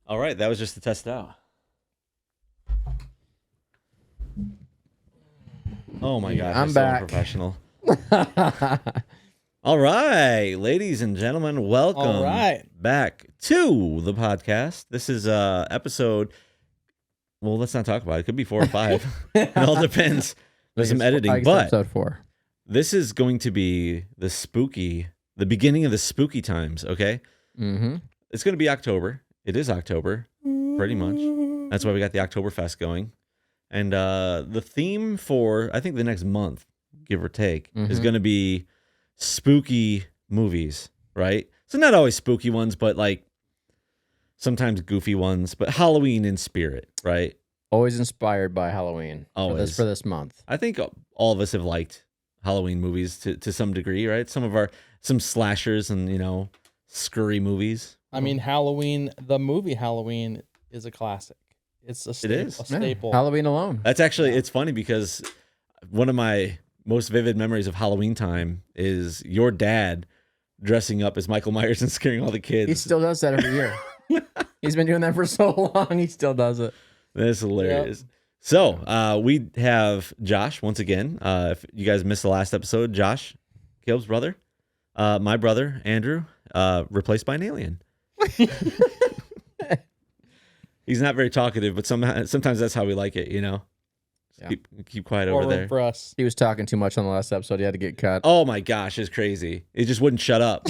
All right, that was just to test out. Oh my gosh, I'm so back. unprofessional. All right, ladies and gentlemen, welcome back to the podcast. This is episode. Well, let's not talk about it. It could be 4 or 5. It all depends. There's some editing, but episode 4. This is going to be the beginning of the spooky times. Okay, It's going to be October. It is October, pretty much. That's why we got the Oktoberfest going. And the theme for, I think, the next month, give or take, is going to be spooky movies, right? So not always spooky ones, but like sometimes goofy ones, but Halloween in spirit, right? Always inspired by Halloween. Always. For this month. I think all of us have liked Halloween movies to some degree, right? Some slashers and, scurry movies. I mean, the movie Halloween is a classic. It's a staple. Halloween alone. That's actually, it's funny because one of my most vivid memories of Halloween time is your dad dressing up as Michael Myers and scaring all the kids. He still does that every year. He's been doing that for so long. He still does it. That's hilarious. Yep. So we have Josh once again. If you guys missed the last episode, Josh, Caleb's brother, my brother, Andrew, replaced by an alien. He's not very talkative, but sometimes that's how we like it, Yeah. Keep quiet over there. For us. He was talking too much on the last episode. He had to get cut. Oh my gosh, it's crazy. He just wouldn't shut up,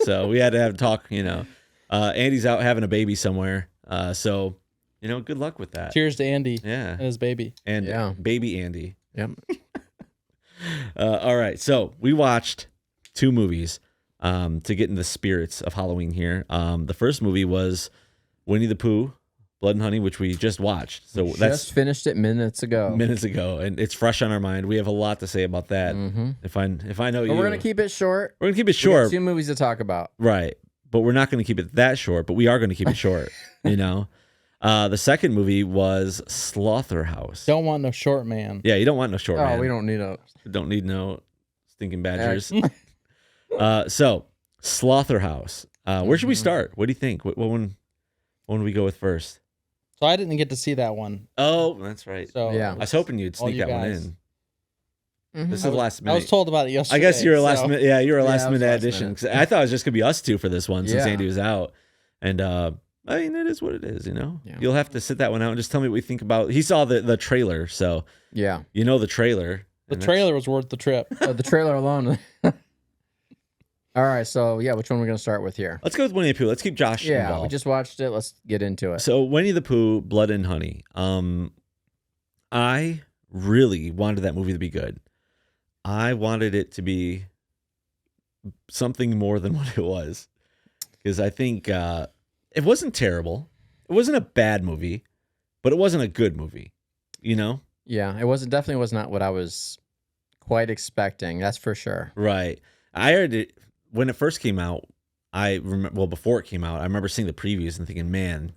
So we had to have a talk, Andy's out having a baby somewhere. So, good luck with that. Cheers to Andy. Yeah. And his baby. And baby Andy. Yep. All right. So we watched 2 movies to get in the spirits of Halloween here. The first movie was Winnie the Pooh, Blood and Honey, which we just watched. So that's just finished it minutes ago, and it's fresh on our mind. We have a lot to say about that. If I know you, we're gonna keep it short. We're gonna keep it short. 2 movies to talk about, right? But we're not gonna keep it that short. But we are gonna keep it short. The second movie was Slotherhouse. Don't want no short man. Yeah, you don't want no short man. Oh, we don't need no stinking badgers. So Slotherhouse. Where should we start? What do you think? What one do we go with first? So I didn't get to see that one. Oh, that's right. So yeah, I was hoping you'd sneak that one in. This is last minute. I was told about it yesterday. I guess you're a last minute. Yeah, you're a last minute addition. I thought it was just gonna be us 2 for this one since Andy was out. And I mean, it is what it is. Yeah. You'll have to sit that one out and just tell me what you think about. He saw the trailer, so yeah, the trailer. The trailer was worth the trip. The trailer alone. All right, so which one are we going to start with here? Let's go with Winnie the Pooh. Let's keep Josh involved. We just watched it. Let's get into it. So Winnie the Pooh, Blood and Honey. I really wanted that movie to be good. I wanted it to be something more than what it was. Because I think it wasn't terrible. It wasn't a bad movie, but it wasn't a good movie. Yeah, it definitely was not what I was quite expecting. That's for sure. Right. I heard it. When it first came out, before it came out, I remember seeing the previews and thinking, man,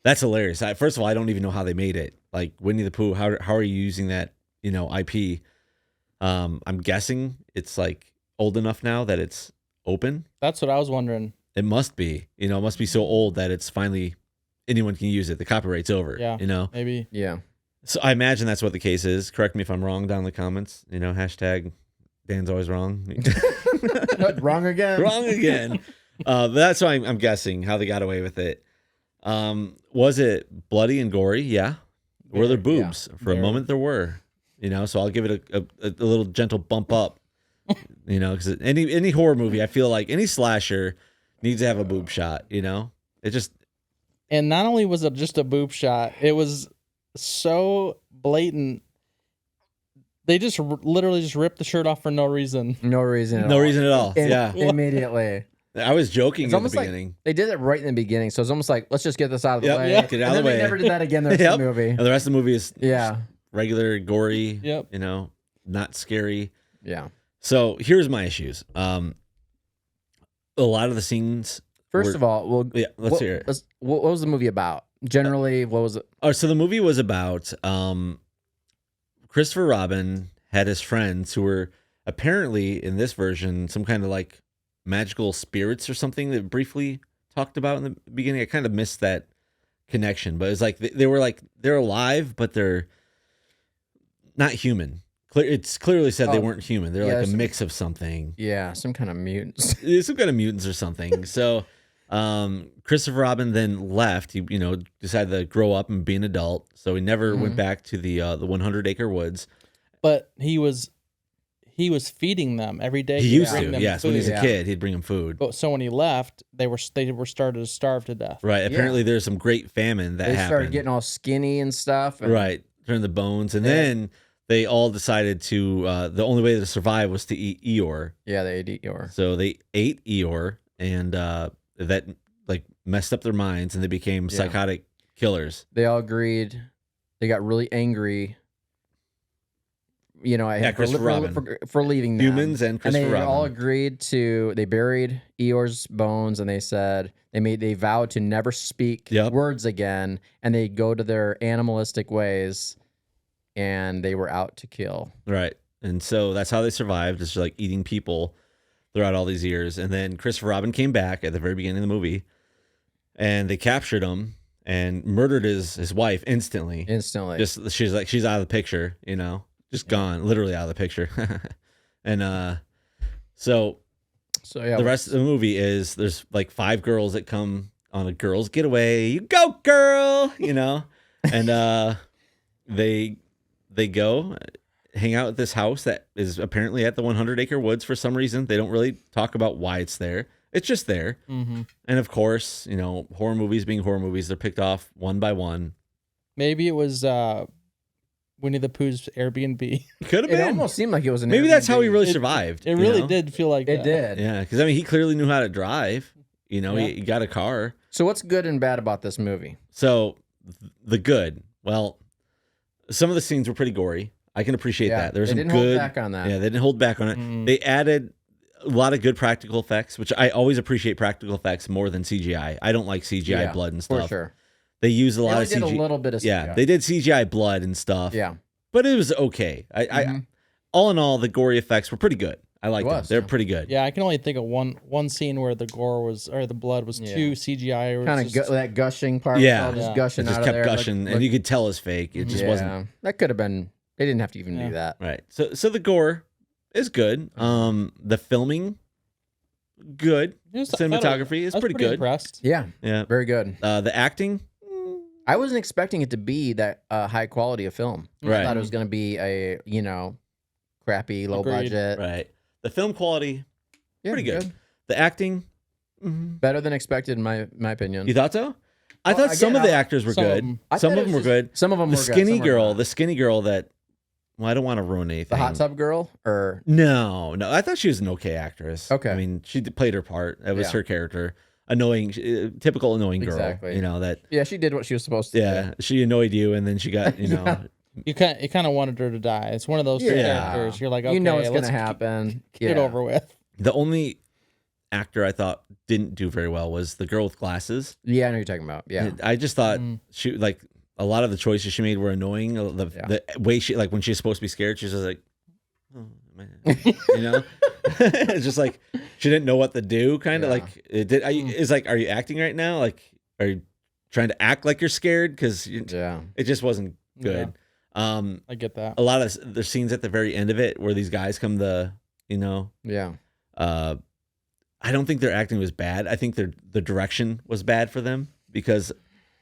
that's hilarious. First of all, I don't even know how they made it. Like Winnie the Pooh, how are you using that, IP? I'm guessing it's like old enough now that it's open. That's what I was wondering. It must be, it must be so old that it's finally anyone can use it. The copyright's over. Yeah, maybe. Yeah. So I imagine that's what the case is. Correct me if I'm wrong down in the comments. Hashtag Dan's always wrong. Wrong again. Wrong again. That's why I'm guessing how they got away with it. Was it bloody and gory? Yeah. Were there boobs? Yeah. For a moment there were. So I'll give it a little gentle bump up. Because any horror movie, I feel like any slasher needs to have a boob shot. It just. And not only was it just a boob shot, it was so blatant. They just literally just ripped the shirt off for no reason. No reason at all. Yeah. Immediately. I was joking at the beginning. Like they did it right in the beginning, so it's almost like, let's just get this out of the way. Yeah, get it out of the way. They never did that again the rest of the movie. And the rest of the movie is regular, gory, yep. Not scary. Yeah. So here's my issues. A lot of the scenes... First of all, let's hear it. What was the movie about? Generally, what was it? Oh, so the movie was about... Christopher Robin had his friends who were apparently in this version some kind of like magical spirits or something that briefly talked about in the beginning. I kind of missed that connection, but it's like they're alive, but they're not human. It's clearly said they weren't human. They're like a mix of something. Yeah, some kind of mutants. Some kind of mutants or something. So Christopher Robin then left. He decided to grow up and be an adult. So he never went back to the 100-acre woods. But he was feeding them every day. He used to, them yes. food. When he was a kid, he'd bring them food. But so when he left, they were started to starve to death. Right. Apparently, there's some great famine that They happened. started getting all skinny and stuff. And right. Turn the bones, and then they all decided to. The only way to survive was to eat Eeyore. Yeah, they ate Eeyore. So they ate Eeyore, and that like messed up their minds, and they became psychotic killers. They all agreed. They got really angry. For leaving them. Humans and Christopher Robin. And they all Robin. agreed to. They buried Eeyore's bones, and they said they vowed to never speak words again, and they go to their animalistic ways, and they were out to kill. Right, and so that's how they survived. Just like eating people throughout all these years, and then Christopher Robin came back at the very beginning of the movie, and they captured him and murdered his wife instantly. Just she's out of the picture, just gone, literally out of the picture. And so the rest of the movie is there's like 5 girls that come on a girls' getaway. You go, girl, and they go hang out at this house that is apparently at the 100-acre woods for some reason. They don't really talk about why it's there. It's just there. Mm-hmm. And of course, horror movies being horror movies, they're picked off one by one. Maybe it was Winnie the Pooh's Airbnb. Could have been. It almost seemed like it was an Maybe Airbnb. that's how he really survived. It really did feel like it that. did. Yeah, because he clearly knew how to drive. He got a car. So what's good and bad about this movie? So the good. Well, some of the scenes were pretty gory. I can appreciate that. There's some didn't good. hold back on that. Yeah, they didn't hold back on it. Mm. They added a lot of good practical effects, which I always appreciate practical effects more than CGI. I don't like CGI blood and stuff. For sure. They used a lot of They CGI. did a little bit of CGI. Yeah, they did CGI blood and stuff. Yeah. But it was okay. I all in all, the gory effects were pretty good. I liked them. They're pretty good. Yeah, I can only think of one scene where the blood was too CGI. Or Kind of that gushing part. Yeah. Was all just gushing It just out kept of there. gushing, and you could tell it's fake. It just wasn't. That could have been. They didn't have to even do that. Right. So the gore is good. The filming, good. Cinematography is pretty good. Impressed. Yeah. Yeah. Very good. The acting, I wasn't expecting it to be that high quality of film. Right. I thought it was going to be a crappy, low Agreed. budget. right. The film quality, pretty good. The acting, Better than expected, in my opinion. you thought so? I Well, thought some again, of the actors were some of good. them. I Some thought of it them were was good. Some of them The were skinny good. girl, the skinny girl that. Well, I don't want to ruin anything. The hot tub girl, or No. I thought she was an okay actress. Okay. I mean, she played her part. That was Yeah. her character. Annoying, typical annoying girl. Exactly. That. yeah, she did what she was supposed to. do. Yeah, she annoyed you, and then she got You kind of wanted her to die. It's one of those characters. You're like, okay, it's let's going to happen. get it over with. The only actor I thought didn't do very well was the girl with glasses. Yeah, I know what you're talking about. Yeah, I just thought she like a lot of the choices she made were annoying. The way she like when she's supposed to be scared, she's just like, oh, it's just like she didn't know what to do. Kind of like it did. It's like, are you acting right now? Like, are you trying to act like you're scared? Because it just wasn't good. I get that. A lot of the scenes at the very end of it where these guys come to, I don't think their acting was bad. I think the direction was bad for them because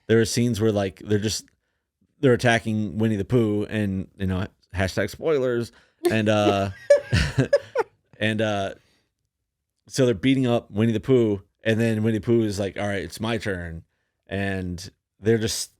there are scenes where like they're attacking Winnie the Pooh and hashtag spoilers and so they're beating up Winnie the Pooh and then Winnie the Pooh is like, all right, it's my turn, and they're just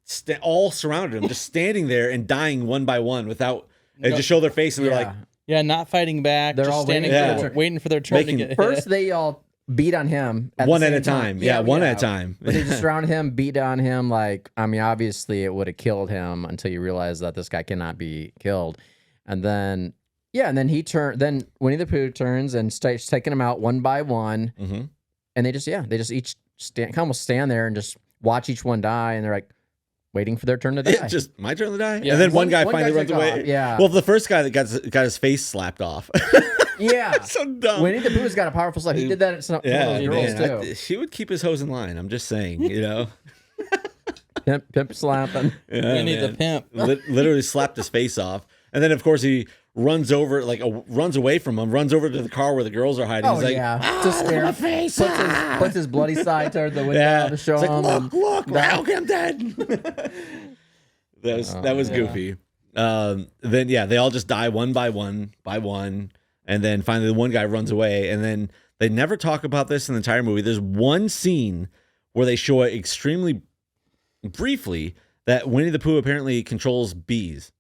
all surrounded him, just standing there and dying one by one without and just show their face and they're like, yeah, not fighting back. They're just all standing waiting for their turn to get First, they all beat on him one at a time. Yeah, one at a time. But they just surround him, beat on him. Like, I mean, obviously it would have killed him until you realize that this guy cannot be killed. And then, then Winnie the Pooh turns and starts taking them out one by one. Mm-hmm. And they just each almost stand there and just watch each one die. And they're like, waiting for their turn to die. Yeah, just my turn to die. Yeah. And then one guy One finally guy runs took away. off, yeah. Well, the first guy that got his face slapped off. Yeah. So dumb. Winnie the Pooh's got a powerful slap. He did that at some one of Yeah, those girls man, too. he would keep his hose in line. I'm just saying, you know. Pimp slapping. Yeah, Winnie the man. Pimp. Literally slapped his face off, and then of course he runs over, runs away from him, runs over to the car where the girls are hiding. Oh He's like, yeah, just stare. Puts his bloody side toward the window yeah, to show it's like, him. look, okay, I'm dead. that was yeah. goofy. Then yeah, they all just die one by one, and then finally the one guy runs away, and then they never talk about this in the entire movie. There's one scene where they show it extremely briefly that Winnie the Pooh apparently controls bees,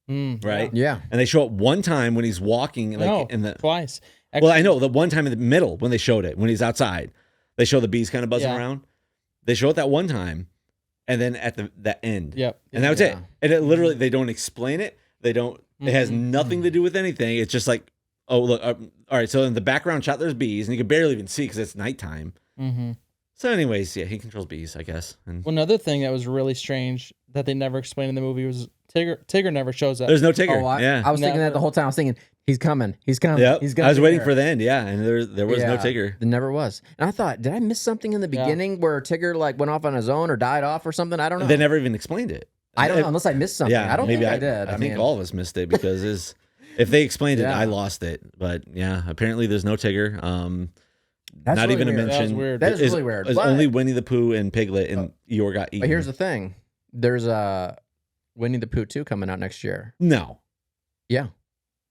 right? Yeah. And they show it one time when he's walking, No, in the. twice. Well, I know the one time in the middle when they showed it when he's outside, they show the bees kind of buzzing Yeah. around. They show it that one time, and then at the end, Yep. and that was it. Yeah. And it literally they don't explain it. They don't. It has nothing to do with anything. It's just like, oh look, all right. So in the background shot, there's bees, and you can barely even see because it's nighttime. Mm-hmm. So, anyways, yeah, he controls bees, I guess. And Well, another thing that was really strange that they never explained in the movie was Tigger. Tigger never shows up. there's no Tigger. Oh, I yeah, was thinking that Never. the whole time. I was thinking he's coming. He's coming. yep. He's gonna. I was be waiting there. for the end. Yeah, and there was no Yeah, Tigger. There never was. And I thought, did I miss something in the Yeah. beginning where Tigger went off on his own or died off or something? I don't know. They never even explained it. I don't know unless I missed something. Yeah, I don't maybe think I did. I think mean, all of us missed it because if they explained it, Yeah. I lost it. But yeah, apparently there's no Tigger. that's Not really even a weird. That was mention. weird. That is really weird. It's But- only Winnie the Pooh and Piglet and Eeyore got eaten. But here's the thing: there's a Winnie the Pooh 2 coming out next year. no. Yeah.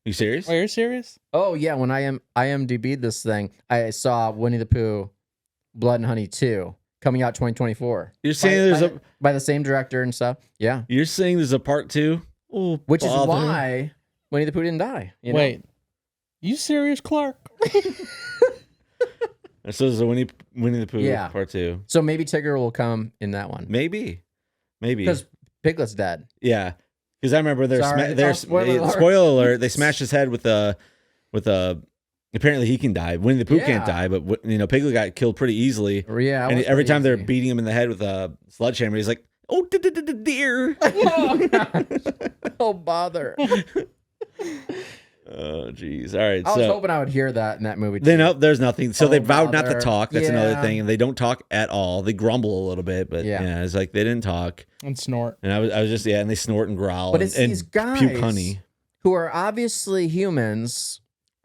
You serious? Wait, are you serious? Oh yeah, when I IMDb'd this thing, I saw Winnie the Pooh, Blood and Honey 2 coming out 2024. You're saying by the same director and stuff. Yeah, You're saying there's a part 2? Oh, which is bother. why Winnie the Pooh didn't die. You know? Wait, you serious, Clark? So there's a Winnie the Pooh Yeah. part 2. So maybe Tigger will come in that one Maybe. because Piglet's dead. Yeah. Because I remember Sorry, it's all spoiler alert. spoiler alert. They smashed his head with a. Apparently he can die. Winnie the Pooh can't Yeah. die, but Piglet got killed pretty easily. Yeah, it And was every pretty time they're easy. beating him in the head with a sledgehammer, he's like, "Oh, deer." Oh, gosh. Oh bother! Oh, jeez. All right. I was So hoping I would hear that in that movie. then too. there's nothing. So Oh, they vowed not to bother. talk. That's another Yeah. thing. And they don't talk at all. They grumble a little bit, but Yeah. yeah, it's like they didn't talk. And snort. And I was just and they snort and growl. But and, it's and these guys puke honey. who are obviously humans.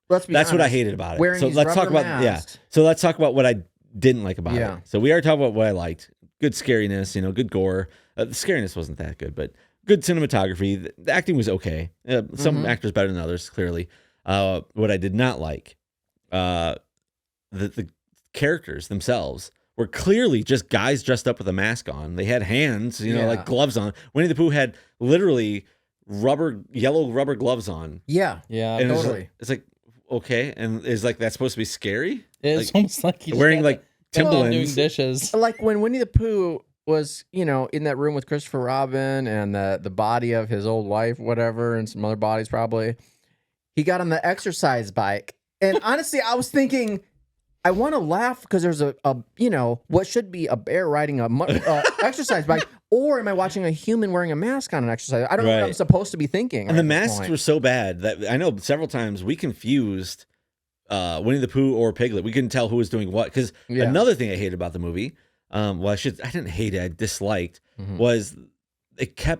Let's be That's what I honest, hated about it. wearing So these let's talk rubber about masks. So let's talk about what I didn't like about Yeah. it. So we already talked about what I liked. Good scariness, good gore. The scariness wasn't that good, but good cinematography. The acting was okay. Some Mm-hmm. actors better than others, clearly. What I did not like, the characters themselves were clearly just guys dressed up with a mask on. They had hands, Yeah. like gloves on. Winnie the Pooh had literally yellow rubber gloves on. Yeah, Yeah, And totally. it's like, okay. And is like, that's supposed to be scary? it's like, almost like he's wearing like doing Timberlands. dishes. like when Winnie the Pooh was, in that room with Christopher Robin and the body of his old wife, whatever, and some other bodies probably. He got on the exercise bike, and honestly, I was thinking, I want to laugh because there's a what should be a bear riding a exercise bike, or am I watching a human wearing a mask on an exercise? I don't know what I'm Right. supposed to be thinking. And the at this masks point. were so bad that I know several times we confused Winnie the Pooh or Piglet. We couldn't tell who was doing what. Because Yeah. another thing I hated about the movie, I didn't hate it, I disliked, Mhm. was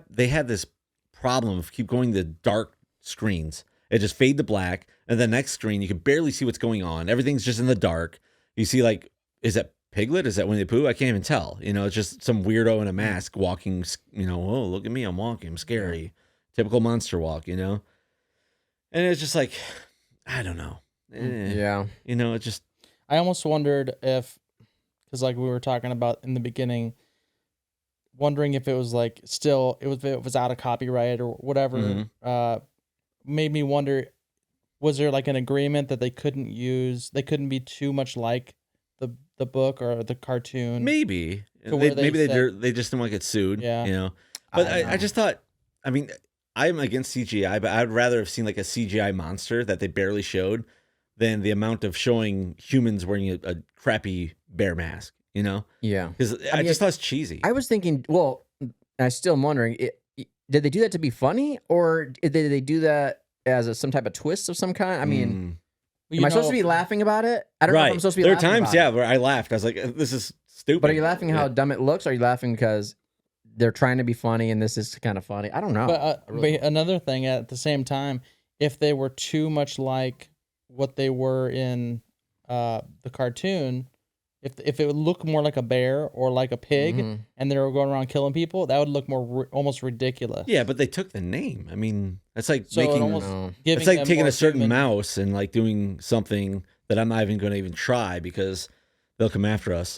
they had this problem of keep going to dark screens. It just fade to black, and the next screen you can barely see what's going on. Everything's just in the dark. You see, like, is that Piglet? Is that Winnie the Pooh? I can't even tell. It's just some weirdo in a mask walking. Oh, look at me, I'm walking, I'm scary. Typical monster walk, And it's just like, I don't know. Yeah. It just I almost wondered if, because like we were talking about in the beginning, wondering if it was like still if it was out of copyright or whatever. Mhm. Made me wonder, was there like an agreement that they couldn't be too much like the book or the cartoon? maybe To where maybe they they said- they just didn't want to get sued. Yeah. But I don't I know. just thought, I mean, I'm against CGI, but I'd rather have seen like a CGI monster that they barely showed than the amount of showing humans wearing a crappy bear mask. Yeah. Because I mean, just thought it's cheesy. I was thinking, well, I still am wondering, did they do that to be funny, or did they do that as some type of twist of some kind? I mean, Well, am I supposed to be laughing about it? I don't know if I'm supposed to be There are laughing times, about it. where I laughed. I was like, this is stupid. But are you laughing how dumb it looks? Or are you laughing because they're trying to be funny and this is kind of funny? I don't know. But another thing at the same time, if they were too much like what they were in the cartoon, if it would look more like a bear or like a pig, and they were going around killing people, that would look more almost ridiculous. Yeah, but they took the name. I mean, that's like So it making. almost giving It's like them taking more a certain human- mouse and like doing something that I'm not even going to even try because they'll come after us.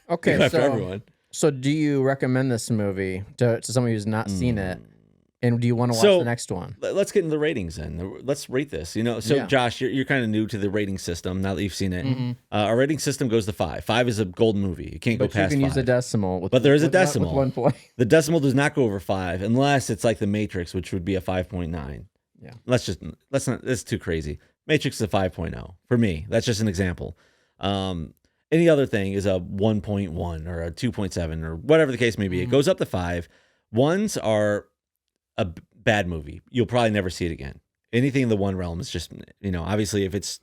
Okay, Go after so everyone. so do you recommend this movie to somebody who's not seen it? And do you want to watch So- the next one? Let's get into the ratings then. Let's rate this. So Yeah. Josh, you're kind of new to the rating system now that you've seen it. Our rating system goes to 5. 5 is a golden movie. You can't go But you past can 5. use a decimal. But there is a with decimal. 1 point. The decimal does not go over 5 unless it's like the Matrix, which would be a 5.9. Yeah. Let's not. That's too crazy. Matrix is a 5.0 for me. That's just an example. Any other thing is a 1.1 or a 2.7 or whatever the case may be. It goes up to 5. Ones are a bad movie. You'll probably never see it again. Anything in the 1 realm is just, obviously if it's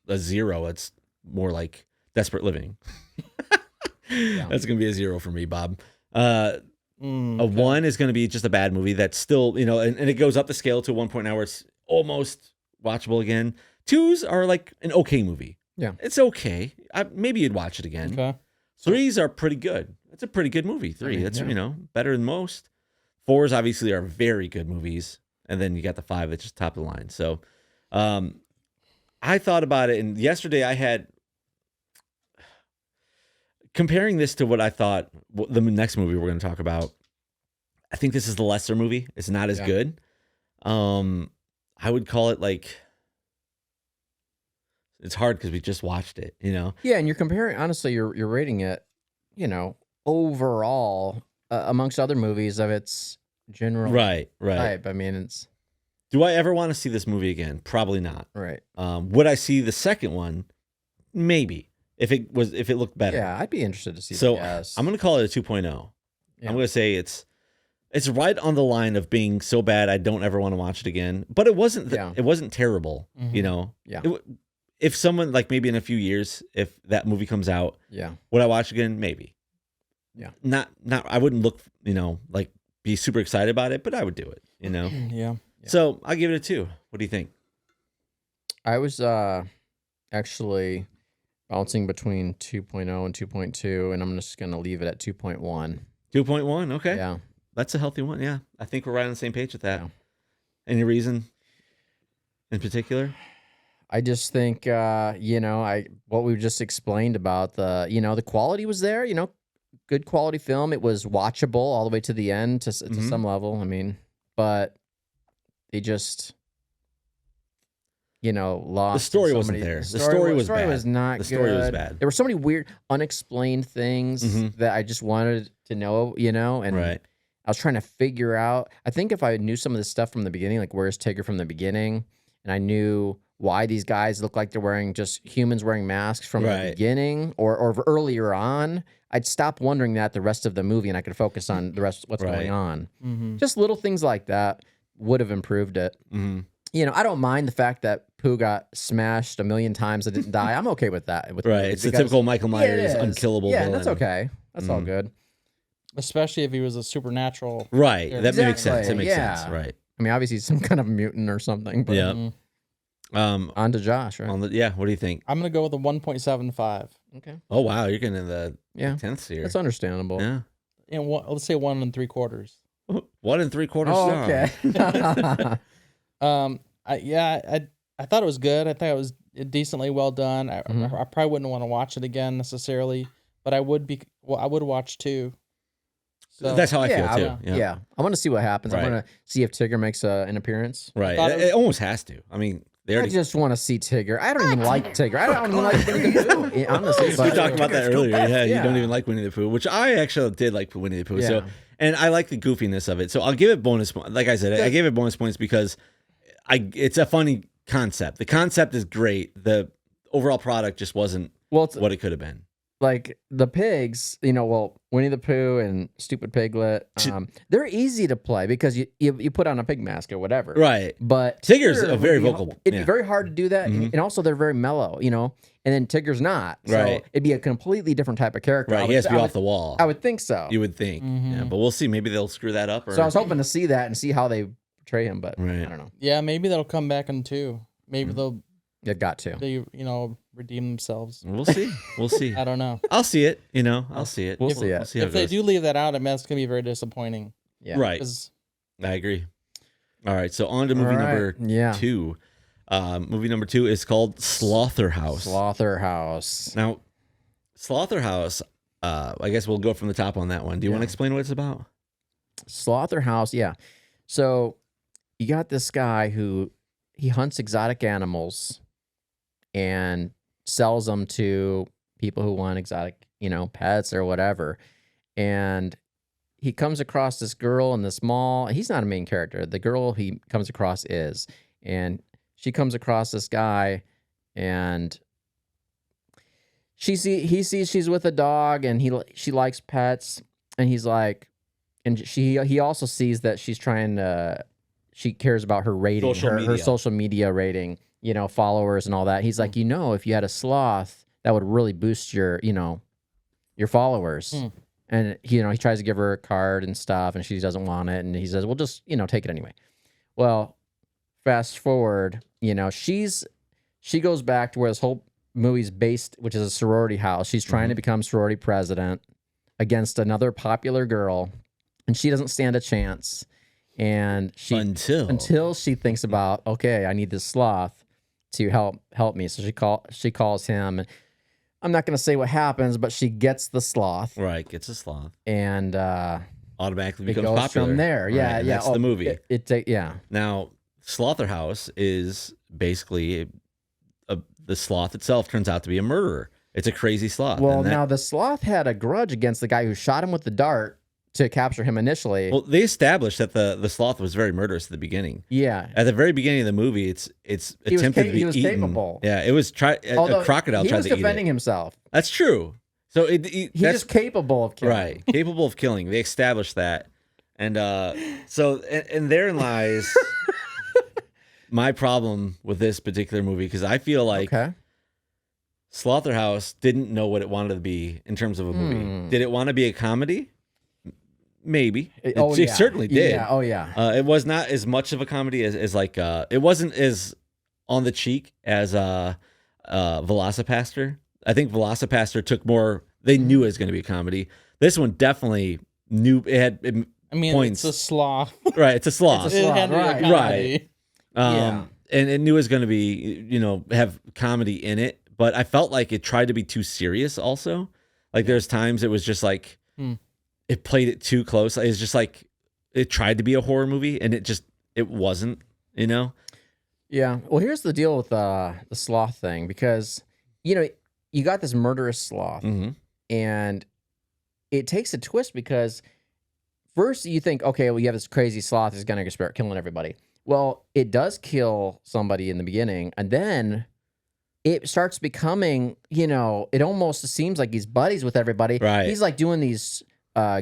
a 0, it's more like Desperate Living. That's going to be a 0 for me, Bob. A 1 is going to be just a bad movie that's still, and it goes up the scale to 1.9 where it's almost watchable again. 2s are like an okay movie. Yeah. It's okay. Maybe you'd watch it again. Okay. 3s are pretty good. It's a pretty good movie. 3. That's, better than most. 4s obviously are very good movies. And then you got the 5 that's just top of the line. So I thought about it. And yesterday I had, comparing this to what I thought the next movie we're going to talk about, I think this is the lesser movie. It's not as good. I would call it like, it's hard because we just watched it, Yeah, and you're comparing. Honestly, you're rating it, overall amongst other movies of its general Right. type. I mean, it's Do I ever want to see this movie again? Probably not. right. Would I see the second one? Maybe if it looked better. Yeah, I'd be interested to see. So yes. I'm gonna call it a 2.0. Yeah. I'm gonna say it's right on the line of being so bad I don't ever want to watch it again. But it wasn't. It wasn't terrible. Yeah. If someone like maybe in a few years, if that movie comes out, Yeah. would I watch it again? Maybe. Yeah. Not. I wouldn't look. Like be super excited about it, but I would do it. Yeah. So I'll give it a 2. What do you think? I was actually bouncing between 2.0 and 2.2, and I'm just gonna leave it at 2.1. 2.1. Okay. Yeah. That's a healthy one. Yeah. I think we're right on the same page with that. Yeah. Any reason in particular? I just think what we just explained about the quality was there, good quality film. It was watchable all the way to the end to some level. I mean, but they just lost. The story so wasn't many- there. The story was bad. not The good. story was bad. There were so many weird, unexplained things that I just wanted to know, and Right. I was trying to figure out. I think if I knew some of this stuff from the beginning, like where's Tigger from the beginning, and I knew why these guys look like they're wearing just humans wearing masks from the beginning or earlier on, I'd stop wondering that the rest of the movie and I could focus on the rest what's going on. Just little things like that would have improved it. I don't mind the fact that Pooh got smashed a million times and didn't die. I'm okay with that. It's the typical Michael Myers unkillable Yeah, villain. that's okay. That's all good. Especially if he was a supernatural. Right. Yeah. That makes sense. Exactly, That makes yeah. sense. Right. I mean, obviously he's some kind of mutant or something. But Yeah. on to Josh, right? What do you think? I'm gonna go with a 1.75. Okay. Oh wow, you're getting in the Yeah. 10th here. That's understandable. Yeah. And let's say 1 3/4. 1 3/4 Oh, star. okay. I thought it was good. I thought it was decently well done. I probably wouldn't want to watch it again necessarily, but I would watch 2. So, That's how I feel too. Yeah. I want to see what happens. Right. I want to see if Tigger makes an appearance. Right. thought It almost has to. I mean, they I already. just want to see Tigger. I don't even like Tigger. I don't even like Winnie the Pooh, honestly. We but- talked about that earlier. Yeah, you Yeah. don't even like Winnie the Pooh, which I actually did like Winnie the Pooh. So, Yeah. and I like the goofiness of it. So I'll give it bonus points. Like I said, I gave it bonus points because it's a funny concept. The concept is great. The overall product just wasn't Well, it's, what it could have been. like the pigs, well, Winnie the Pooh and Stupid Piglet, they're easy to play because you put on a pig mask or whatever. Right. But Tigger's Tigger a very would be- vocal. It'd be very hard to do that, and also they're very mellow, and then Tigger's not. So Right. it'd be a completely different type of character. Right. He has to be off the wall. I would think so. You would think. Yeah, but we'll see. Maybe they'll screw that up. Or... So I was hoping to see that and see how they portray him, but Right. I don't know. Yeah, maybe that'll come back in 2. Maybe they'll It got to. they redeem themselves. We'll see. We'll see. I don't know. I'll see it. I'll see it. We'll see it. We'll see how If it they goes. do leave that out, I mean, that's gonna be very disappointing. Yeah. Right. 'Cause- I agree. All right. So on to movie number Yeah. 2. Movie number 2 is called Slotherhouse. Slotherhouse. Now, Slotherhouse, I guess we'll go from the top on that one. Do you want to explain what it's about? Slotherhouse, yeah. So you got this guy who he hunts exotic animals and sells them to people who want exotic, pets or whatever. And he comes across this girl in this mall. He's not a main character. The girl he comes across is. And she comes across this guy and he sees she's with a dog and she likes pets and he's like, and he also sees that she's trying to, she cares about her rating, her social media rating, followers and all that. He's like, if you had a sloth, that would really boost your followers. And he tries to give her a card and stuff, and she doesn't want it, and he says, "Well, just take it anyway." Well, fast forward, she goes back to where this whole movie's based, which is a sorority house. She's trying to become sorority president against another popular girl, and she doesn't stand a chance. And she until she thinks about, okay, I need this sloth to help me. So she calls him. And I'm not going to say what happens, but she gets the sloth. Right, gets a sloth. And automatically it becomes goes popular. from there. Yeah, Right, yeah. That's the movie. Yeah. Now, Slotherhouse is basically the sloth itself turns out to be a murderer. It's a crazy sloth. Well, now the sloth had a grudge against the guy who shot him with the dart to capture him initially. Well, they established that the sloth was very murderous at the beginning. Yeah. At the very beginning of the movie, it's attempted to be he was eaten. capable. Yeah, it was a crocodile he tried was to eat defending it. himself. That's true. So He's just capable of killing. Right, capable of killing. They established that, and and therein lies my problem with this particular movie because I feel like Slotherhouse didn't know what it wanted to be in terms of a movie. Did it want to be a comedy? Maybe. It certainly did. Yeah. Oh yeah. It was not as much of a comedy as like it wasn't as on the cheek as Velocipaster. I think Velocipaster took more. They knew it was going to be a comedy. This one definitely knew it had. Points. It's a sloth. Right, it's a sloth. It had to be a comedy. Right. And it knew it was going to be have comedy in it, but I felt like it tried to be too serious. Also, like there's times it was just like. It played it too close. It's just like it tried to be a horror movie, and it wasn't. Yeah. Well, here's the deal with the sloth thing because you got this murderous sloth, and it takes a twist because first you think, okay, well you have this crazy sloth that's gonna start killing everybody. Well, it does kill somebody in the beginning, and then it starts becoming, it almost seems like he's buddies with everybody. Right. He's like doing these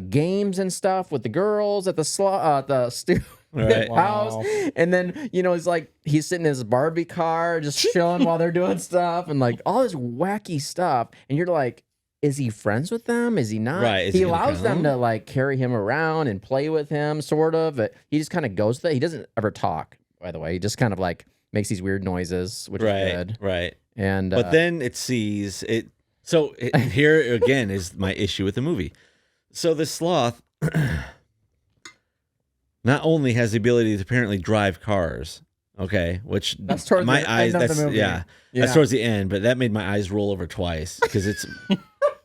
games and stuff with the girls at the Right. house. Wow. And then, it's like he's sitting in his Barbie car just chilling while they're doing stuff and like all this wacky stuff. And you're like, is he friends with them? Is he not? Right. He allows them to like carry him around and play with him, sort of. He just kind of goes there. He doesn't ever talk, by the way. He just kind of like makes these weird noises, which is good. Right. And but then it sees it. So here again is my issue with the movie. So the sloth not only has the ability to apparently drive cars, okay, which that's towards my the eyes, end of the movie. That's towards the end, but that made my eyes roll over twice because it's.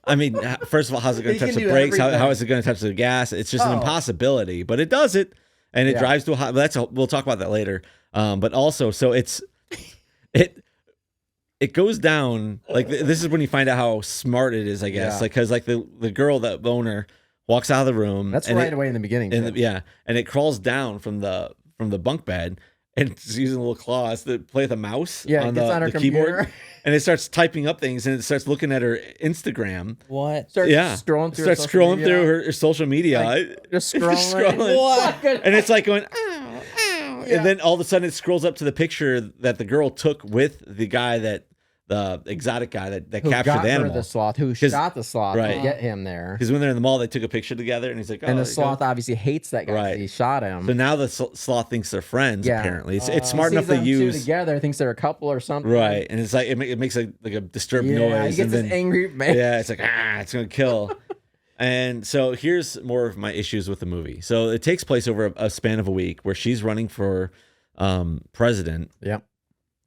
I mean, first of all, how's it going to touch the brakes? How is it going to touch the gas? It's just an impossibility, but it does it, and it drives to a high. We'll talk about that later. But also, so it goes down like this is when you find out how smart it is, I guess. Like because like the girl, the owner, walks out of the room. That's right away in the beginning. And and it crawls down from the bunk bed, and it's using little claws to play with a mouse Yeah, on it gets on her the keyboard. computer. And it starts typing up things, and it starts looking at her Instagram. What? Starts Yeah. scrolling through. Starts scrolling through her social media. Like, just Just scrolling. scrolling. What? And it's like going, ow, ow. Yeah. And then all of a sudden it scrolls up to the picture that the girl took with the guy the exotic guy that Who captured got the her animal. the sloth? Who 'Cause- shot the sloth right. to get him there? Because when they're in the mall, they took a picture together, and he's like, oh, And the there you sloth go. obviously hates that guy. Right. So he shot him. So now the sloth thinks they're friends, Yeah. apparently. It's smart Sees enough to them two use. together. Thinks they're a couple or something. Right. And it's like, it makes like a disturbed Yeah, noise. he gets and this then, angry man. yeah, it's like, it's going to kill. And so here's more of my issues with the movie. So it takes place over a span of a week where she's running for president. Yep.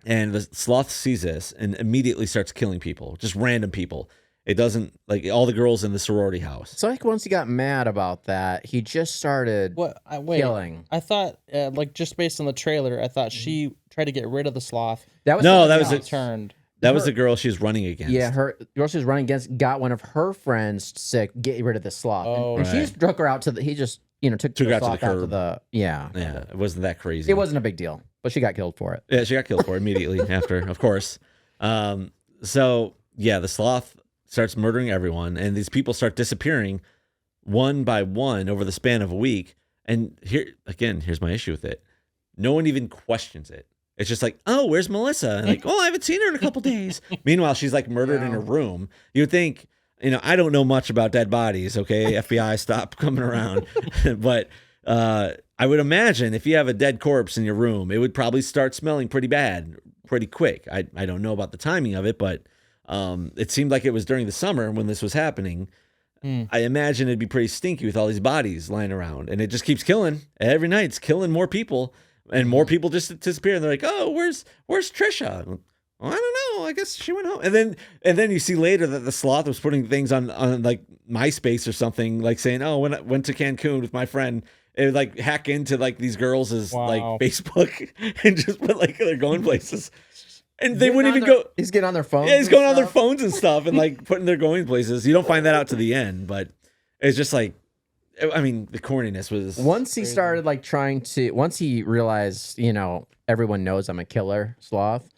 And the sloth sees this and immediately starts killing people, just random people. It doesn't, like, all the girls in the sorority house. So like once he got mad about that, he just started What? Wait. killing. I thought, like, just based on the trailer, I thought she tried to get rid of the sloth. That was No, that something was else. Turned. That was the girl she's running against. Yeah, her girl she was running against got one of her friends to get rid of the sloth, Oh, and she right. just took her out to the. He just took Took the her out to sloth the out to curb. the yeah. Yeah, it wasn't that crazy. It wasn't a big deal, but she got killed for it. Yeah, she got killed for it immediately after, of course. So, yeah, the sloth starts murdering everyone, and these people start disappearing one by one over the span of a week. And here's my issue with it. No one even questions it. It's just like, oh, where's Melissa? And like, oh, I haven't seen her in a couple days. Meanwhile, she's like murdered in her room. You'd think, I don't know much about dead bodies, okay? FBI, stop coming around. But I would imagine if you have a dead corpse in your room, it would probably start smelling pretty bad pretty quick. I don't know about the timing of it, but it seemed like it was during the summer when this was happening. I imagine it'd be pretty stinky with all these bodies lying around, and it just keeps killing every night. It's killing more people, and more people just disappear. And they're like, "Oh, where's Trisha?" Well, I don't know. I guess she went home. And then you see later that the sloth was putting things on like MySpace or something, like saying, "Oh, when I went to Cancun with my friend." It would like hack into like these girls' like Facebook and just put like they're going places. And they wouldn't even go. He's getting on their phones. Yeah, he's and going on their stuff. phones and stuff and like putting their going places. You don't find that out to the end, but it's just like, I mean, the corniness was. Once he started like once he realized, everyone knows I'm a killer sloth,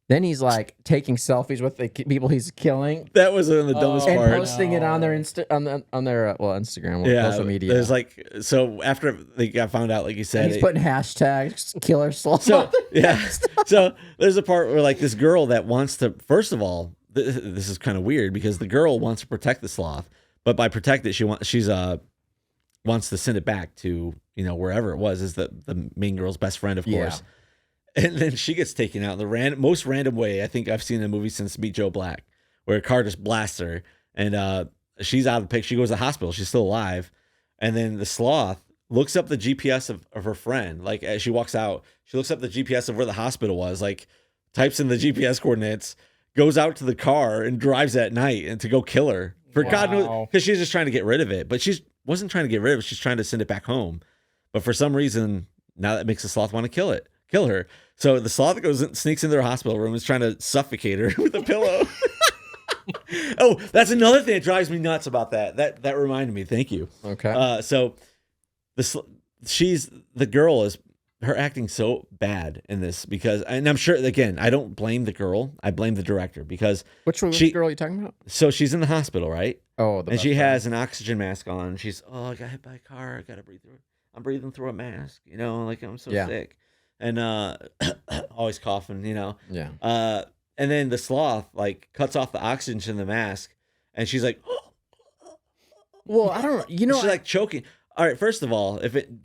then he's like taking selfies with the people he's killing That was one of the dumbest and parts. posting it on their Instagram or social media. There's like, so after they got found out, like you said, And he's putting hashtags killer sloth. So yeah, so there's a part where like this girl that wants to. First of all, this is kind of weird because the girl wants to protect the sloth, but by protect it, she's wants to send it back to wherever it was. Is the main girl's best friend, of course. And then she gets taken out in the most random way I think I've seen in a movie since Meet Joe Black, where a car just blasts her and she's out of the picture. She goes to the hospital. She's still alive, and then the sloth looks up the GPS of her friend. Like as she walks out, she looks up the GPS of where the hospital was, like types in the GPS coordinates, goes out to the car and drives at night and to go kill her. For God knows, because she's just trying to get rid of it. But she wasn't trying to get rid of it. She's trying to send it back home. But for some reason, now that makes the sloth want to kill her. So the sloth sneaks into her hospital room and is trying to suffocate her with a pillow. Oh, that's another thing that drives me nuts about that. That reminded me. Thank you. Okay. So the girl is her acting so bad in this because, and I'm sure again, I don't blame the girl. I blame the director because Which girl are you talking about? so she's in the hospital, right? Oh, And she has an oxygen mask on. She's, I got hit by a car. I got to breathe through it. I'm breathing through a mask, like I'm so sick. And always coughing, Yeah. And then the sloth like cuts off the oxygen to the mask, and she's like, Well, I don't. she's like choking. All right, first of all,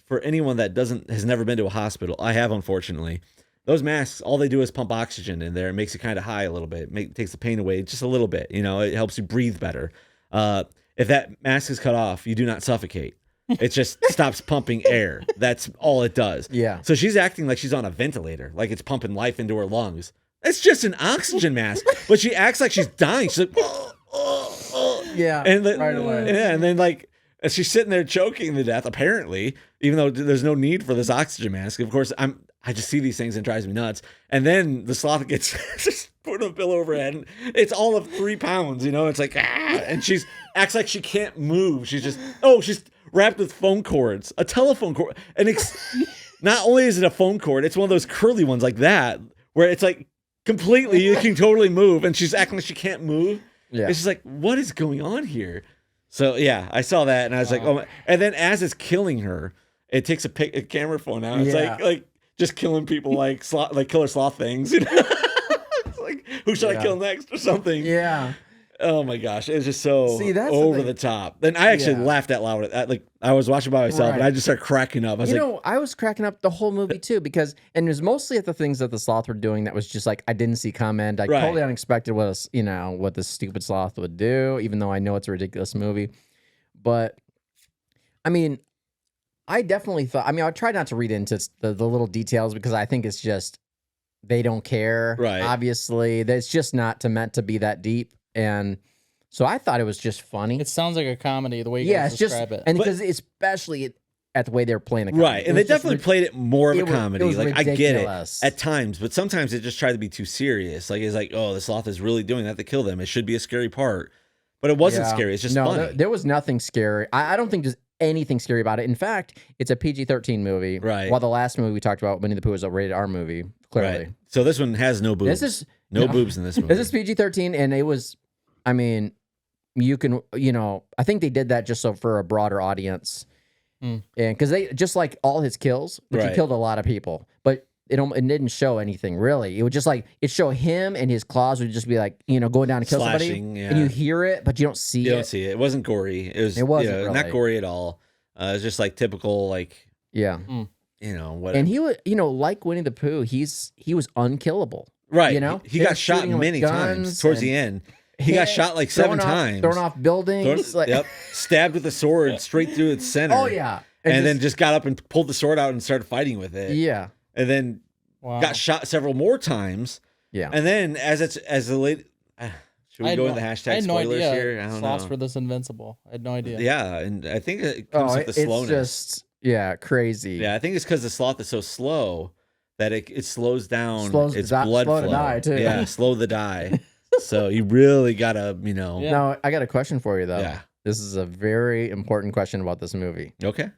for anyone that has never been to a hospital, I have unfortunately. Those masks, all they do is pump oxygen in there. It makes it kind of high a little bit. Takes the pain away just a little bit. It helps you breathe better. If that mask is cut off, you do not suffocate. It just stops pumping air. That's all it does. Yeah. So she's acting like she's on a ventilator, like it's pumping life into her lungs. It's just an oxygen mask, but she acts like she's dying. She's like, Yeah. and right away. Yeah, and then like as she's sitting there choking to death, apparently, even though there's no need for this oxygen mask. Of course, I just see these things and it drives me nuts. And then the sloth gets just put a pillow over her head. And it's all of 3 pounds, It's like, and she's acts like she can't move. She's just, she's wrapped with phone cords, a telephone cord. And not only is it a phone cord, it's one of those curly ones like that, where it's like completely, you can totally move, and she's acting like she can't move. Yeah. It's just like, what is going on here? So yeah, I saw that, and I was like, oh my. And then as it's killing her, it takes a camera phone out. It's like just killing people like killer sloth things. You know? It's like, who should I kill next or something? Yeah. Oh my gosh, it's just so that's over the top. Then I actually laughed out loud at like I was watching by myself and I just started cracking up. I was I was cracking up the whole movie too because it was mostly at the things that the sloth were doing that was just like I didn't see coming. Like totally unexpected what what the stupid sloth would do, even though I know it's a ridiculous movie. But I mean, I definitely thought. I tried not to read into the little details because I think it's just they don't care. Right. Obviously, it's just not meant to be that deep. And so I thought it was just funny. It sounds like a comedy the way you guys describe it. And because especially at the way they were playing the comedy. Right. And they definitely played it more of a comedy. Like ridiculous. I get it at times, but sometimes it just tried to be too serious. Like it's like, oh, the sloth is really doing that to kill them. It should be a scary part. But it wasn't scary. It's just funny. There was nothing scary. I don't think there's anything scary about it. In fact, it's a PG-13 movie. Right. While the last movie we talked about, Winnie the Pooh, is a rated R movie, clearly. Right. So this one has no boobs. This is no boobs in this movie. This is PG-13, and it was, you can, I think they did that just so for a broader audience. And because they, just like all his kills, which he killed a lot of people, but it didn't show anything really. It would just like, it showed him and his claws would just be like, going down to kill somebody. And you hear it, but you don't see it. You don't see it. It wasn't gory. It wasn't really. Not gory at all. It was just like typical, like, whatever. And he would, like Winnie the Pooh, he was unkillable. Right. He got shot many times towards the end. He got shot like 7 times. Thrown off buildings. Stabbed with a sword straight through its center. Oh, yeah. And then just got up and pulled the sword out and started fighting with it. Yeah. And then got shot several more times. Yeah. And then should we go into the hashtag spoilers here? I don't Sloths know. for this invincible. I had no idea. Yeah, and I think it comes with the slowness. It's just, crazy. Yeah, I think it's because the sloth is so slow that it slows down its blood slow flow. To die too. Yeah, slow the die. So you really gotta, Now, I got a question for you though. Yeah. This is a very important question about this movie. Okay.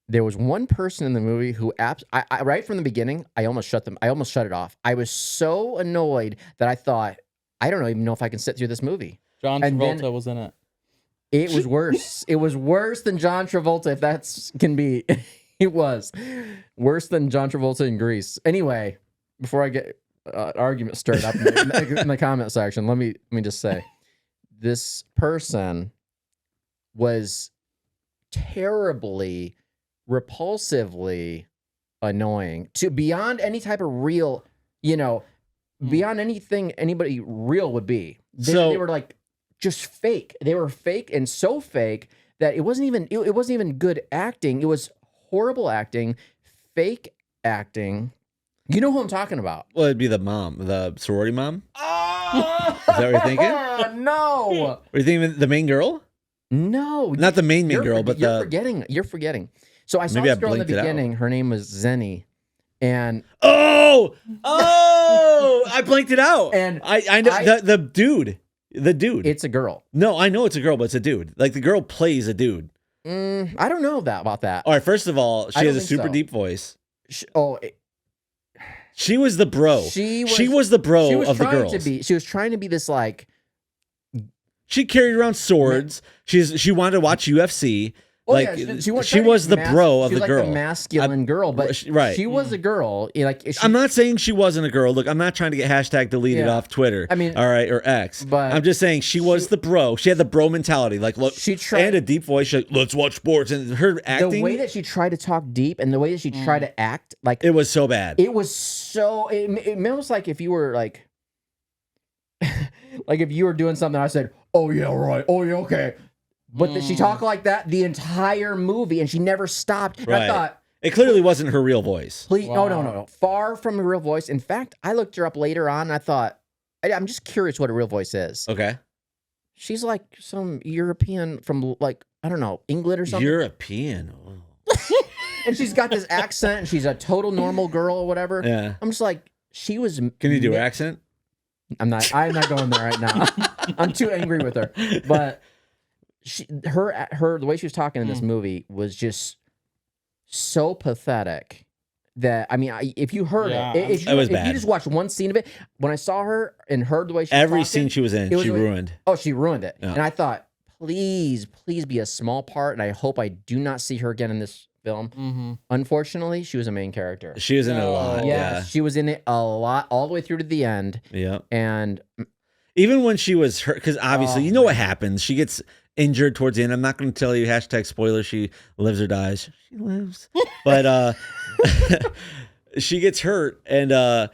There was one person in the movie who I right from the beginning, I almost shut it off. I was so annoyed that I thought, I don't even know if I can sit through this movie. John Travolta was in it. It was worse. It was worse than John Travolta, if that can be. It was worse than John Travolta in Grease. Anyway, before I get argument stirred up in the comment section, let me just say, this person was terribly, repulsively annoying to beyond any type of real, beyond anything anybody real would be. They were like just fake. They were fake and so fake that it wasn't even good acting. It was horrible acting, fake acting. You know who I'm talking about? Well, it'd be the sorority mom. Oh! Is that what you're thinking? No. Are you thinking the main girl? No. Not the main girl, but you're forgetting. So I saw this girl in the beginning. Her name was Zenny. And I blanked it out. And I know the dude. The dude. It's a girl. No, I know it's a girl, but it's a dude. Like the girl plays a dude. I don't know about that. All right, first of all, she has a super deep voice. She was the bro. She was the bro of the girls. She was trying to be this like. She carried around swords. She wanted to watch UFC. She was the bro of the girl. Like a masculine girl, but she was a girl. I'm not saying she wasn't a girl. Look, I'm not trying to get hashtag deleted off Twitter. All right, or X. But I'm just saying she was the bro. She had the bro mentality. Like, look, and a deep voice. She's like, let's watch sports. And her acting, the way that she tried to talk deep, and the way that she tried to act, like it was so bad. It was so. It almost like if you were like, like if you were doing something, I said, "Oh yeah, right. Oh yeah, okay." But she talked like that the entire movie, and she never stopped. And I thought it clearly wasn't her real voice. Please, no. Far from a real voice. In fact, I looked her up later on, and I thought, I'm just curious what a real voice is. Okay. She's like some European from like, I don't know, England or something. European. And she's got this accent, and she's a total normal girl or whatever. Yeah. I'm just like, she was. Can you do an accent? I'm not going there right now. I'm too angry with her. But the way she was talking in this movie was just so pathetic that I mean, if you heard Yeah, it, It was if bad. you just watched one scene of it, when I saw her and heard the way she was Every talking, scene she was in, it was she like- ruined. Oh, she ruined it. Yeah. And I thought, please be a small part, and I hope I do not see her again in this film. Mm-hmm. Unfortunately, she was a main character. She was in it a lot. No. Yeah, she was in it a lot, all the way through to the end. Yeah. And Even when she was hurt, because obviously, Oh, you know what happens. She gets injured towards the end. I'm not going to tell you, #spoiler, she lives or dies. She lives. But she gets hurt, and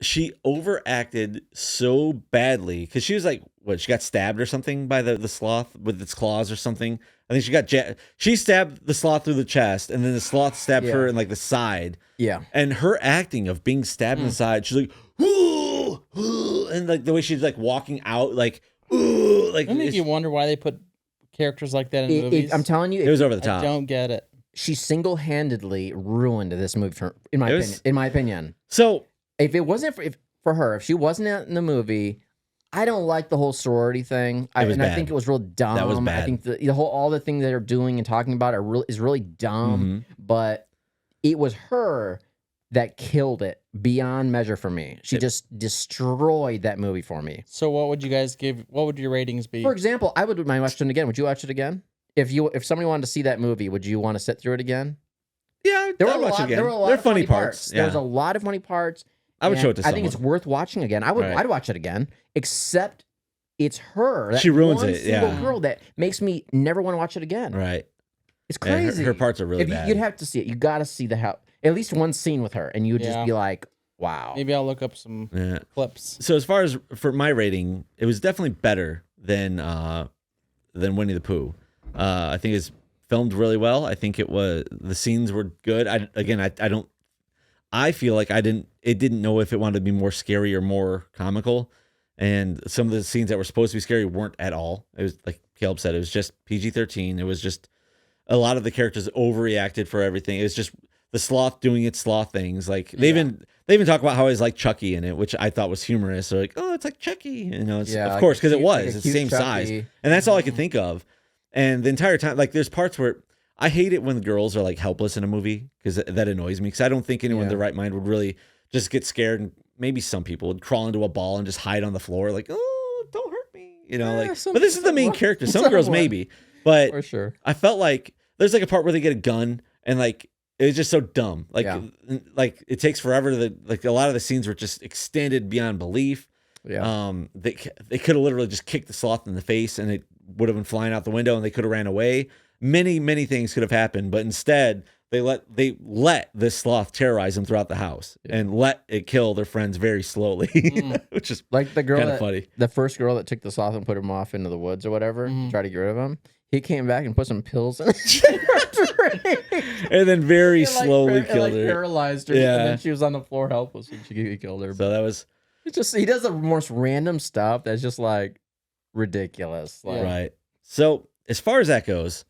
she overacted so badly because she was like, what, she got stabbed or something by the sloth with its claws or something. I think she got she stabbed the sloth through the chest, and then the sloth stabbed her in like the side. yeah, And her acting of being stabbed in the side, she's like, ooh, ooh, and like the way she's like walking out, like, ooh, like It make you wonder why they put characters like that in movies. I'm telling you, it was over the I top. don't get it. she single-handedly ruined this movie in my It opinion. was- In my opinion, So if it wasn't for her, if she wasn't in the movie, I don't like the whole sorority thing. It was I bad. think it was real dumb. That was I bad. think the whole all the things they're doing and talking about is really dumb. But it was her that killed it beyond measure for me. She just destroyed that movie for me. So what would you guys give? What would your ratings be? For example, I would mind watching it again. Would you watch it again? If somebody wanted to see that movie, would you want to sit through it again? yeah, There were I'd a watch lot. it again. There were a lot They're of funny parts. There was a Yeah. lot of funny parts. I would show it and to I think it's someone. worth watching again. I'd watch it again. Except it's her. That She ruins one it, single yeah. girl that makes me never want to watch it again. Right. It's Yeah, crazy. her parts are really If bad. you'd have to see it. You got to see at least one scene with her, and you would Yeah. just be like, "Wow." Maybe I'll look up some Yeah. clips. So as far as for my rating, it was definitely better than Winnie the Pooh. I think it's filmed really well. I think the scenes were good. I feel like it didn't know if it wanted to be more scary or more comical. And some of the scenes that were supposed to be scary weren't at all. It was like Caleb said, it was just PG-13. It was just a lot of the characters overreacted for everything. It was just the sloth doing its sloth things. Like they even talk about how he's like Chucky in it, which I thought was humorous. They're like, oh, it's like Chucky. You know, it's, Yeah, of like course, because it cute- was. like a It's the cute same Chucky. size. And that's all I could think of. And the entire time, like there's parts where I hate it when the girls are like helpless in a movie because that annoys me. Because I don't think anyone in their right mind would really just get scared. And maybe some people would crawl into a ball and just hide on the floor, like, oh, don't hurt me. You know, Yeah, like, some- but this is the main someone- character. Some girls someone. maybe. But For sure. I felt like there's like a part where they get a gun and like it was just so dumb. Like Yeah. like it takes forever like a lot of the scenes were just extended beyond belief. Yeah. They could have literally just kicked the sloth in the face and it would have been flying out the window and they could have ran away. Many things could have happened, but instead they let this sloth terrorize them throughout the house and let it kill their friends very slowly, which is Like the girl kind of that, funny. the first girl that took the sloth and put him off into the woods or whatever, Mhm. to try to get rid of him. He came back and put some pills in it. And then very It, like, slowly it, killed like, her. paralyzed her. Yeah. And then she was on the floor helpless and he killed her. So that was It's just he does the most random stuff that's just like ridiculous. Like, right. So as far as that goes,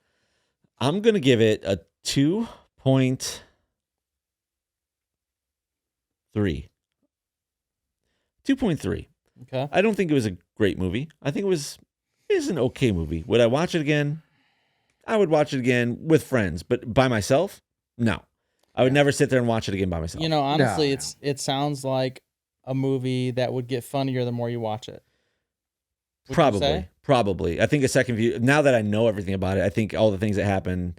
I'm gonna give it a 2.3. 2.3. Okay. I don't think it was a great movie. I think it's an okay movie. Would I watch it again? I would watch it again with friends, but by myself, no. I would never sit there and watch it again by myself. You know, honestly, No. it sounds like a movie that would get funnier the more you watch it. Would you say? Probably. I think a second view. Now that I know everything about it, I think all the things that happen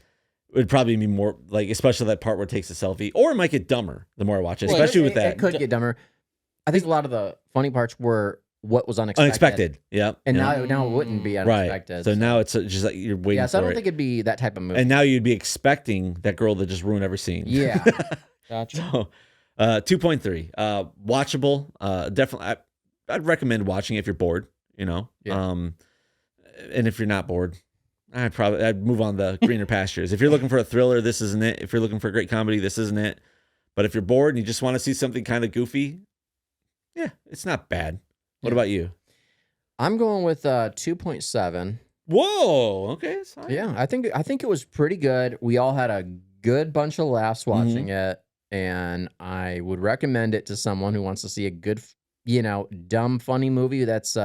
would probably be more like, especially that part where it takes a selfie, or it might get dumber the more I watch it, Well, especially with it that could get dumber. I think a lot of the funny parts were what was unexpected. unexpected. Yep. And yeah. now it wouldn't be right. unexpected. So now it's just like you're waiting yeah, so I for don't it. think it'd be that type of movie. And now you'd be expecting that girl to just ruin every scene. Yeah. Gotcha. So, 2.3. Watchable. Definitely. I'd recommend watching it if you're bored, you know? Yeah. And if you're not bored, I'd move on to greener pastures. If you're looking for a thriller, this isn't it. If you're looking for a great comedy, this isn't it. But if you're bored and you just want to see something kind of goofy, yeah, it's not bad. What Yeah. about you? I'm going with 2.7. Whoa. Okay. That's fine. Yeah, I think it was pretty good. We all had a good bunch of laughs watching it, and I would recommend it to someone who wants to see a good, dumb, funny movie that's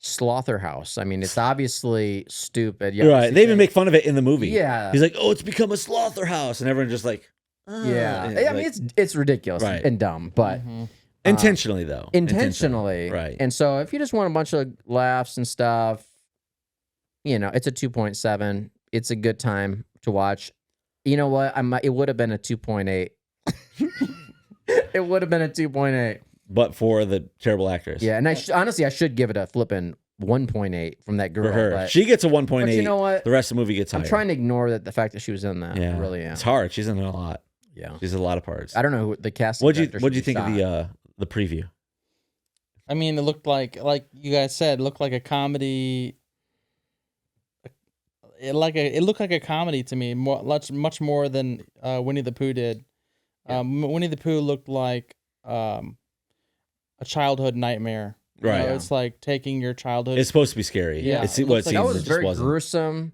Slotherhouse. I mean, it's obviously stupid. You Right. obviously They even think- make fun of it in the movie. Yeah. He's like, "Oh, it's become a slaughterhouse," and everyone's just like, Yeah. and I mean, it's ridiculous Right. and dumb, but intentionally though. intentionally. Right. And so if you just want a bunch of laughs and stuff, it's a 2.7. It's a good time to watch. You know what? It would have been a 2.8. It would have been a 2.8. But for the terrible actress. Yeah, and honestly, I should give it a flipping 1.8 from that girl. For her. But She gets a 1.8. But you know what? The rest of the movie gets higher. I'm trying to ignore the fact that she was in that. Yeah. I really am. It's hard. She's in it a lot. Yeah. She's in a lot of parts. I don't know who the casting. What'd director you should think be of shot. the preview? I mean, it looked like you guys said, it looked like a comedy. It looked like a comedy to me, much more than Winnie the Pooh did. Yeah. Winnie the Pooh looked like a childhood nightmare. You Right. know, it's like taking your childhood. It's supposed to be scary. Yeah. It's It what looks it like- That seems. was It just very wasn't. gruesome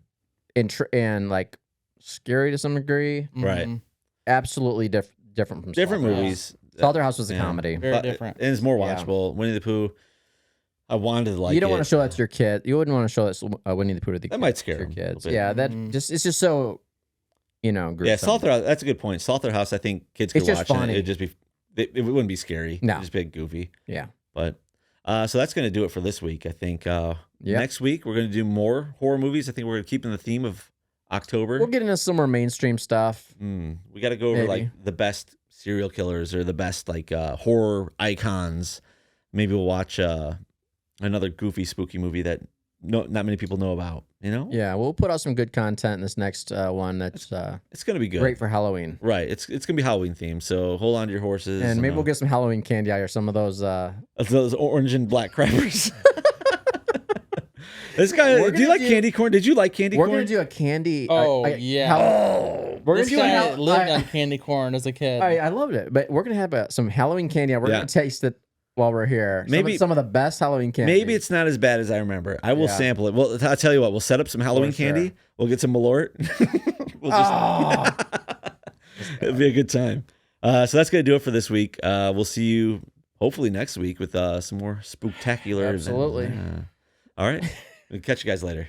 and like scary to some degree. Right. Mhm. Absolutely different from Different Slaughterhouse. movies. Slaughterhouse was a Yeah. comedy. Very different. And it's more Yeah. watchable. Winnie the Pooh, I wanted to like You don't it. want to show that to your kid. You wouldn't want to show that Winnie the Pooh to the That might kids, scare your them a little kids. bit. Yeah, that Mhm. it's just so gruesome. Yeah, Slaughterhouse. That's a good point. Slaughterhouse. I think kids could It's just watch it. funny. It'd just be. It wouldn't be scary. No. It'd just be goofy. Yeah. But so that's going to do it for this week. I think Yep. next week we're going to do more horror movies. I think we're going to keep in the theme of October. We'll get into some more mainstream stuff. We got to go over Maybe. like the best serial killers or the best like horror icons. Maybe we'll watch another goofy, spooky movie that not many people know about. You know? Yeah, we'll put out some good content in this next one that's It's going to be good. great for Halloween. Right. It's going to be Halloween themed. So hold on to your horses. And maybe we'll get some Halloween candy or some of those. those orange and black crackers. This guy, We're do you gonna like do- candy corn? Did you like candy We're corn? gonna do a candy. Oh, yeah. We're This gonna do a guy Hall- lived I- on candy corn as a kid. I loved it, but we're gonna have some Halloween candy. And we're Yeah. gonna taste it while we're here. Maybe- some of the best Halloween candy. Maybe it's not as bad as I remember. I will Yeah. sample it. Well, I'll tell you what. We'll set up some Halloween For sure. candy. We'll get some Malort. We'll just, Oh. it'll be a good time. So that's gonna do it for this week. We'll see you hopefully next week with some more spooktaculars. Absolutely. All right. We'll catch you guys later.